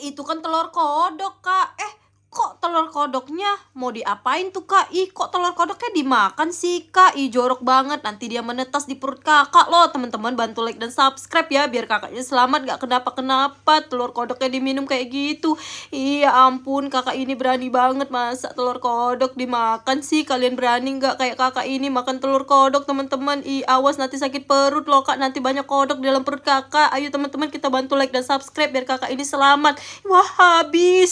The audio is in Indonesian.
itu kan telur kodok, Kak. Kok telur kodoknya mau diapain tuh, Kak? Kok telur kodoknya dimakan sih, Kak? Jorok banget. Nanti dia menetas di perut Kakak loh. Teman-teman bantu like dan subscribe ya biar Kakaknya selamat gak kenapa-kenapa. Telur kodoknya diminum kayak gitu. Iya ampun, Kakak ini berani banget masa telur kodok dimakan sih. Kalian berani gak kayak Kakak ini makan telur kodok, teman-teman? Awas nanti sakit perut loh, Kak. Nanti banyak kodok di dalam perut Kakak. Ayo teman-teman kita bantu like dan subscribe biar Kakak ini selamat. Wah, habis.